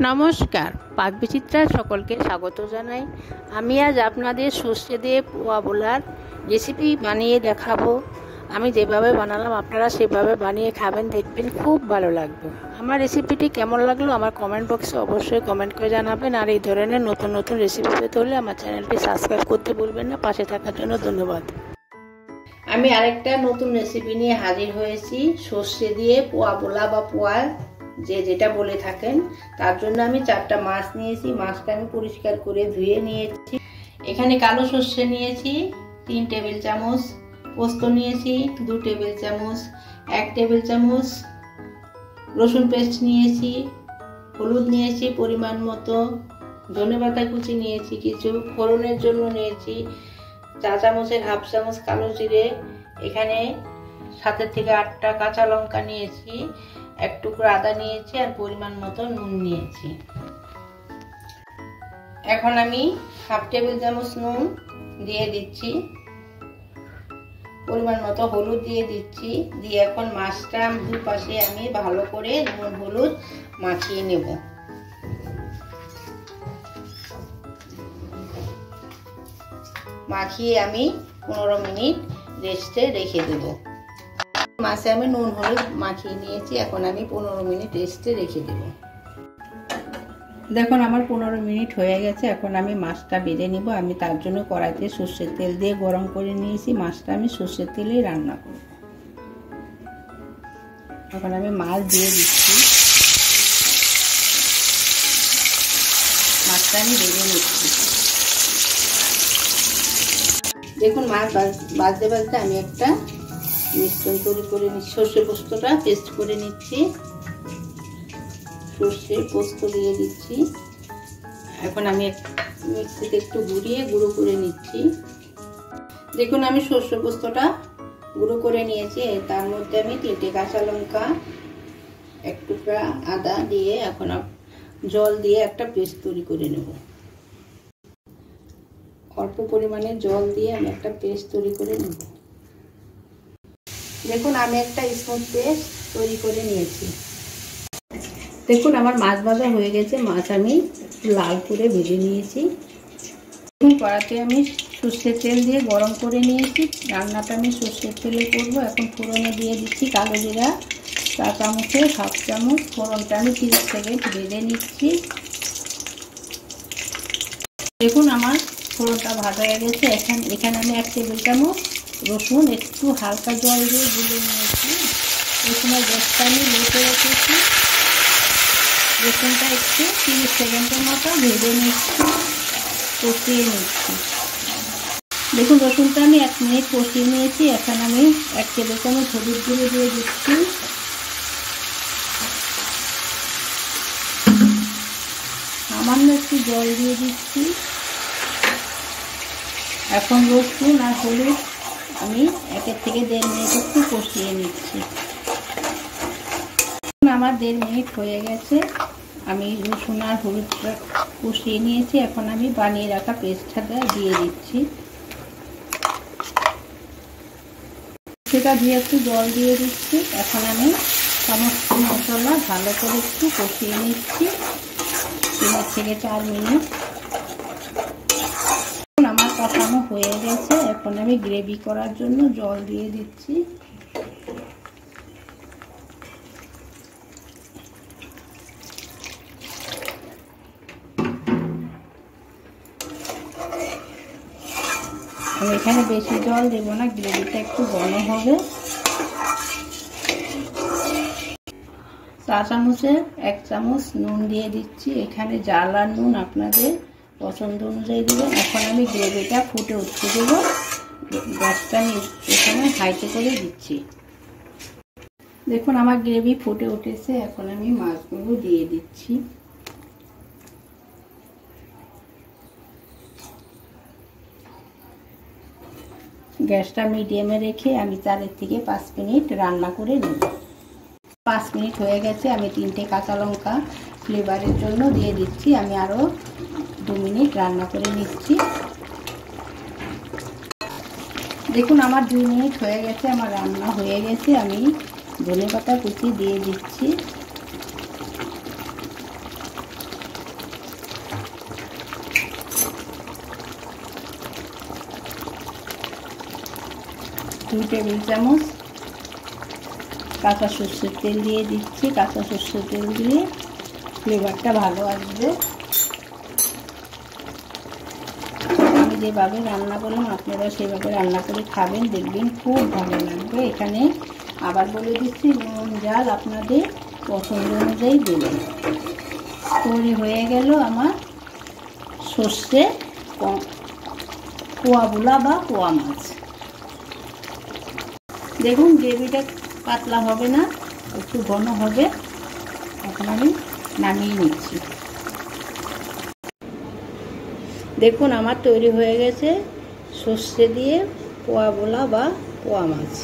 নমস্কার, পাকবিচিত্রা সকলকে স্বাগত জানাই। আমি আজ আপনাদের সর্ষে দিয়ে পোয়া বোলার রেসিপি বানিয়ে দেখাবো। আমি যেভাবে বানালাম আপনারা সেভাবে বানিয়ে খাবেন, দেখবেন খুব ভালো লাগবে। আমার রেসিপিটি কেমন লাগলো আমার কমেন্ট বক্সে অবশ্যই কমেন্ট করে জানাবেন। আর এই ধরনের নতুন নতুন রেসিপি পেতে হলে আমার চ্যানেলটি সাবস্ক্রাইব করতে ভুলবেন না। পাশে থাকার জন্য ধন্যবাদ। আমি আরেকটা নতুন রেসিপি নিয়ে হাজির হয়েছি, সর্ষে দিয়ে পোয়া বোলা বা পোয়া যেটা বলে থাকেন। তার জন্য আমি 4টা মাছ নিয়েছি। মাছটা আমি পরিষ্কার করে ধুয়ে নিয়েছি। এখানে কালো সর্ষে নিয়েছি 3 টেবিল চামচ, পোস্ত নিয়েছি 2 টেবিল চামচ, 1 টেবিল চামচ রসুন পেস্ট নিয়েছি, হলুদ নিয়েছি পরিমাণ মতো, ধনেপাতা কুচি নিয়েছি কিছু, ফোড়নের জন্য নিয়েছি চা চামচের হাফ চামচ কালো জিরে, এখানে 7 থেকে 8টা কাঁচা লঙ্কা নিয়েছি, 1 টুকরো আদা নিয়েছি আর পরিমাণ মতো নুন নিয়েছি। এখন আমি হাফ টেবিল চামচ নুন দিয়ে দিচ্ছি, পরিমাণ মতো হলুদ দিয়ে দিচ্ছি, দিয়ে এখন মাছটা দুপাশে আমি ভালো করে নুন হলুদ মাখিয়ে নেব। মাখিয়ে আমি 15 মিনিট রেস্টে রেখে দেব। মাছে আমি নুন হলুদ মাখিয়ে নিয়েছি, এখন আমি 15 মিনিট রেস্টে রেখে দেব। দেখুন আমার 15 মিনিট হয়ে গেছে। এখন আমি মাছটা বেজে নিব। আমি তার জন্য কড়াইতে সর্ষের তেল দিয়ে গরম করে নিয়েছি। মাছটা আমি সর্ষের তেলেই রান্না করব। এখন আমি মাছ দিয়ে দিচ্ছি, মাছটা আমি বেজে নিচ্ছি। দেখুন মাছ ভাজতে ভাজতে আমি একটা মিশ্রণ তৈরি করে নিচ্ছি। সর্ষে পোস্তটা পেস্ট করে নিচ্ছি, সর্ষে পোস্ত দিয়ে দিচ্ছি। এখন আমি মিক্সিতে একটু গুঁড়ো করে নিচ্ছি। দেখুন আমি সর্ষে পোস্তটা গুঁড়ো করে নিয়েছি। তার মধ্যে আমি 3টে কাঁচা লঙ্কা, 1 টুকরা আদা দিয়ে এখন জল দিয়ে একটা পেস্ট তৈরি করে নেব। অল্প পরিমাণে জল দিয়ে আমি একটা পেস্ট তৈরি করে নেব। দেখুন আমি একটা স্মুথ পেস্ট তৈরি করে নিয়েছি। দেখুন আমার মাছ ভাজা হয়ে গেছে। মাছ আমি লাল করে ভেজে নিয়েছি। দেখুন কড়াতে আমি সর্ষের তেল দিয়ে গরম করে নিয়েছি। রান্নাটা আমি সর্ষের তেলে করব। এখন ফোড়নে দিয়ে দিচ্ছি কালো জিরা চা চামচের হাফ চামচ। ফোড়নটা আমি 30 সেকেন্ড ভেজে নিচ্ছি। দেখুন আমার ফোড়নটা ভাজা হয়ে গেছে। এখানে আমি 1 টেবিল চামচ রসুন একটু হালকা জল দিয়ে গুলে নিয়েছি। রসুনের গ্যাসটা আমি লো রেখেছি। রসুনটা একটু 30 সেকেন্ডের মতো ভেজে নিচ্ছি, কষিয়ে নিচ্ছি। দেখুন রসুনটা আমি 1 মিনিট কষিয়ে নিয়েছি। এখন আমি 1 টেবিল চামচ হলুদ গুঁড়ো দিয়ে দিচ্ছি, সামান্য একটু জল দিয়ে দিচ্ছি। এখন রসুন আর হলুদ আমি 1 থেকে 1.5 মিনিট একটু কষিয়ে নিচ্ছি। আমার 1.5 মিনিট হয়ে গেছে। আমি রসুন আর হলুদটা কষিয়ে নিয়েছি। এখন আমি বানিয়ে রাখা পেস্টটা দিয়ে দিচ্ছি। সেটা দিয়ে একটু জল দিয়ে দিচ্ছি। এখন আমি সমস্ত মশলা ভালো করে একটু কষিয়ে নিচ্ছি 3 থেকে 4 মিনিট। আমার কষানো হয়ে গেছে। এখন আমি গ্রেভি করার জন্য জল দিয়ে দিচ্ছি। আমি এখানে বেশি জল দেব না, গ্রেভিটা একটু ঘন হবে। চা চামচের 1 চামচ নুন দিয়ে দিচ্ছি। এখানে ঝাল আর নুন আপনাদের পছন্দ অনুযায়ী দেবেন। এখন আমি গ্রেভিটা ফুটে উঠতে দেবো। গ্যাসটা আমি এখানে হাইতে করে দিচ্ছি। দেখুন আমার গ্রেভি ফুটে উঠেছে। এখন আমি মাছগুলো দিয়ে দিচ্ছি। গ্যাসটা মিডিয়ামে রেখে আমি 4 থেকে 5 মিনিট রান্না করে নেব। 5 মিনিট হয়ে গেছে। আমি 3টে কাঁচা লঙ্কা ফ্লেভারের জন্য দিয়ে দিচ্ছি। আমি আরও 2 মিনিট রান্না করে নিচ্ছি। দেখুন আমার 2 মিনিট হয়ে গেছে, আমার রান্না হয়ে গেছে। আমি ধনেপাতা কুচি দিয়ে দিচ্ছি। 2 টেবিল চামচ কাঁচা সর্ষের তেল দিয়ে দিচ্ছি। কাঁচা সর্ষের তেল দিয়ে ফ্লেভারটা ভালো আসবে। আমি যেভাবে রান্না করলাম আপনারা সেভাবে রান্না করে খাবেন, দেখবেন খুব ভালো লাগবে। এখানে আবার বলে দিচ্ছি, নুন ঝাল আপনাদের পছন্দ অনুযায়ী দেবেন। তৈরি হয়ে গেল আমার সর্ষে পোয়া ভোলা বা পোয়া মাছ। দেখুন গ্রেভিটা পাতলা হবে না, একটু ঘন হবে। এখন আমি নামিয়ে নিচ্ছি। দেখুন আমার তৈরি হয়ে গেছে সর্ষে দিয়ে পোয়া ভোলা বা পোয়া মাছ।